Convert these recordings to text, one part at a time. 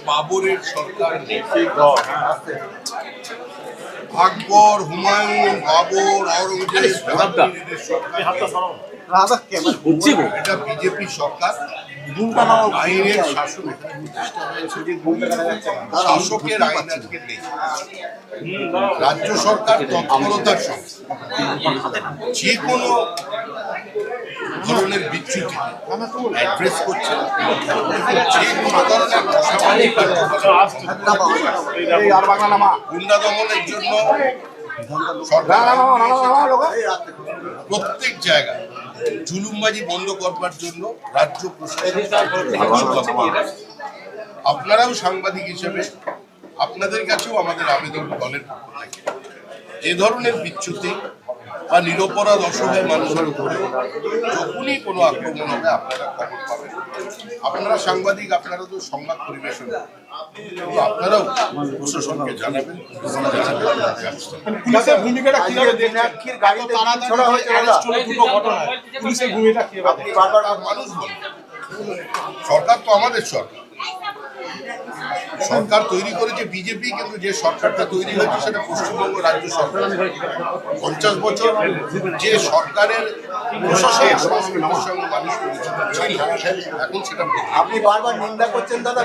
বাবরের সরকার আকবর, হুমায়ুন, বাবর, অরঙ্গজেব, এটা বিজেপি সরকার। আইনের শাসন শাসকের আইন আজকে নেই। রাজ্য সরকার তৎপরতার সঙ্গে যে কোনো ধরনের বিচ্যুতি অ্যাড্রেস করছে, যে কোনো ধরনের গুন্ডা দমনের জন্য প্রত্যেক জায়গায় জুলুমবাজি বন্ধ করবার জন্য রাজ্য প্রশাসন। আপনারাও সাংবাদিক হিসেবে আপনাদের কাছেও আমাদের আবেদন দলের পক্ষ থেকে যে ধরনের বিচ্যুতি বা নিরপরাধ অসহায় মানুষের উপরে যখনই কোনো আক্রমণ হবে আপনারা খবর পাবেন। আপনারা সাংবাদিক, আপনারা তো সংবাদ পরিবেশন, আপনারাও প্রশাসনকে জানাবেন। পুলিশের ভূমিকাটা কিভাবে দেখছেন? পুলিশের ভূমিকা কিভাবে? মানুষ বলে সরকার তো আমাদের সরকার, সরকার তৈরি করেছে বিজেপি, কিন্তু যে সরকারটা তৈরি হয়েছে সেটা পশ্চিমবঙ্গ রাজ্য সরকার। 50 বছর যে সরকারের প্রশাসনের সঙ্গে মানুষ এখন সেটা আপনি বারবার নিন্দা করছেন দাদা।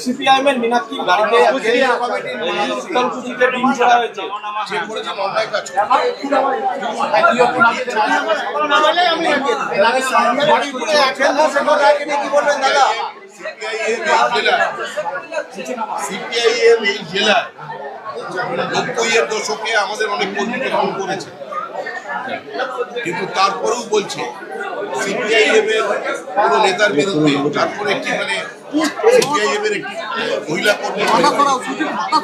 সিপিআইএমের মীনাক্ষীর গাড়িতে শীতলকুচিতে ডিম ছোড়া হয়েছে। সিপিআইএম এই জেলায় 90-এর দশকে আমাদের অনেক কর্মীকে খুন করেছে, কিন্তু তারপরেও বলছে সিপিআইএম এর কোনো নেতার বিরুদ্ধে, তারপরে একটি সিপিআইএম এর একটি মহিলা কর্মী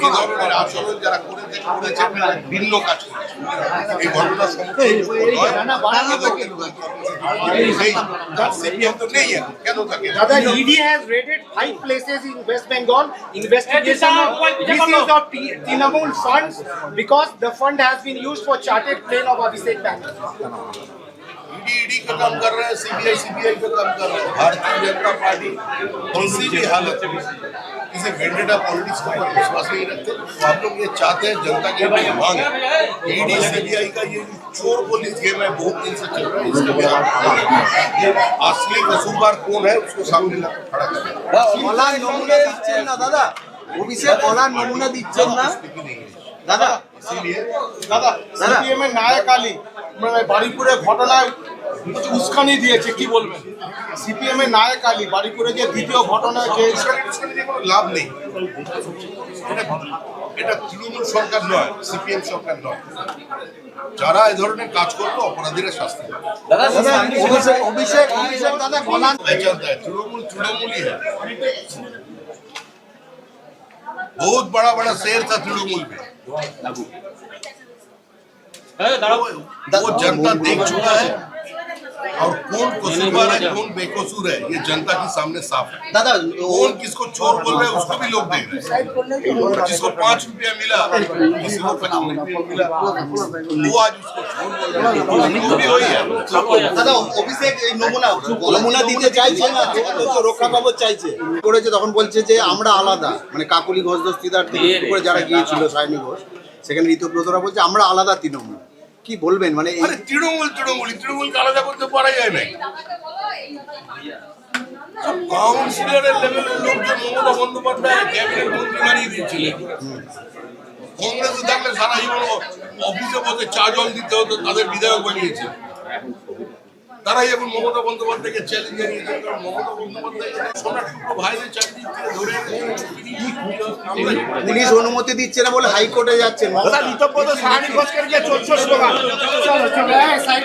এই ধরনের আচরণ যারা করেছে ভিন্ন কাজ করেছে। এই ঘটনার সম্মুখীন সিপিএম তো নেই কেন থাকে? ED has raided 5 places in West Bengal. Investigation of misuse of Trinamool funds because the fund has been used for chartered plane of Abhishek Banerjee. ED का काम कर रहा है, सीबीआई का काम कर रहा है। भारतीय जनता पार्टी किसी भी हालत में किसी वेंडेटा पॉलिटिक्स पर विश्वास नहीं रखते। तो आप लोग ये चाहते हैं, जनता की मांग है, ईडी सीबीआई का ये चोर पुलिस गेम है, बहुत दिन से चल रहा है। इसका भी असली कसूरवार कौन है उसको सामने खड़ा करें। नमूना दिच्छेन ना दादा, অভিষেক বলার নমুনা দিচ্ছেন না দাদা। দাদা সিপিএম এর নায়ক আলী বাড়িপুরে ঘটনায় উস্কানি দিয়েছে, কি বলবেন? সিপিএম এর নায়ক আলী বাড়িপুরে যে দ্বিতীয় ঘটনা, যে কোনো লাভ নেই। এটা তৃণমূল সরকার নয়, সিপিএম সরকার নয়। যারা এই ধরনের কাজ করতো অপরাধীরা শাস্তি পাবে। অভিষেক দাদা বলান तृणमूल ही है। बहुत बड़ा बड़ा शेर था तृणमूल में, वो जनता देख चुका है, और कौन कसूरवार है कौन बेकसूर है ये जनता के सामने साफ है। दादा कौन किसको चोर बोल रहे हैं उसको भी लोग देख रहे हैं। जिसको 5 रुपया मिला, किसी को 25 रुपया मिला, वो आज उसको चोर बोल रहे हैं। वो भी वही है। দাদা অভিষেক এই নমুনা দিতে চাইছে না, রক্ষা কবচ চাইছে করেছে। তখন বলছে যে আমরা আলাদা, মানে কাকলি ঘোষ দস্তিদার থেকে শুরু করে যারা গিয়েছিল, সায়নী ঘোষ, সেখানে ঋতব্রতরা বলছে আমরা আলাদা তৃণমূল। কি বলবেন? মানে তৃণমূলকে আলাদা করতে পারা যায় না। কাউন্সিলরের লেভেলের লোকজন মমতা বন্দ্যোপাধ্যায় ক্যাবিনেট মন্ত্রী বানিয়ে দিয়েছিলেন। কংগ্রেসে থাকলে সারা জীবন অফিসে বসে চা জল দিতে হতো, তাদের বিধায়ক বানিয়েছে। তারাই এখন মমতা বন্দ্যোপাধ্যায়কে চ্যালেঞ্জ জানিয়েছে, কারণ মমতা বন্দ্যোপাধ্যায় সোনার টুকরো ভাইদের চাকরির থেকে ধরে পুলিশ অনুমতি দিচ্ছে না বলে হাইকোর্টে যাচ্ছেন।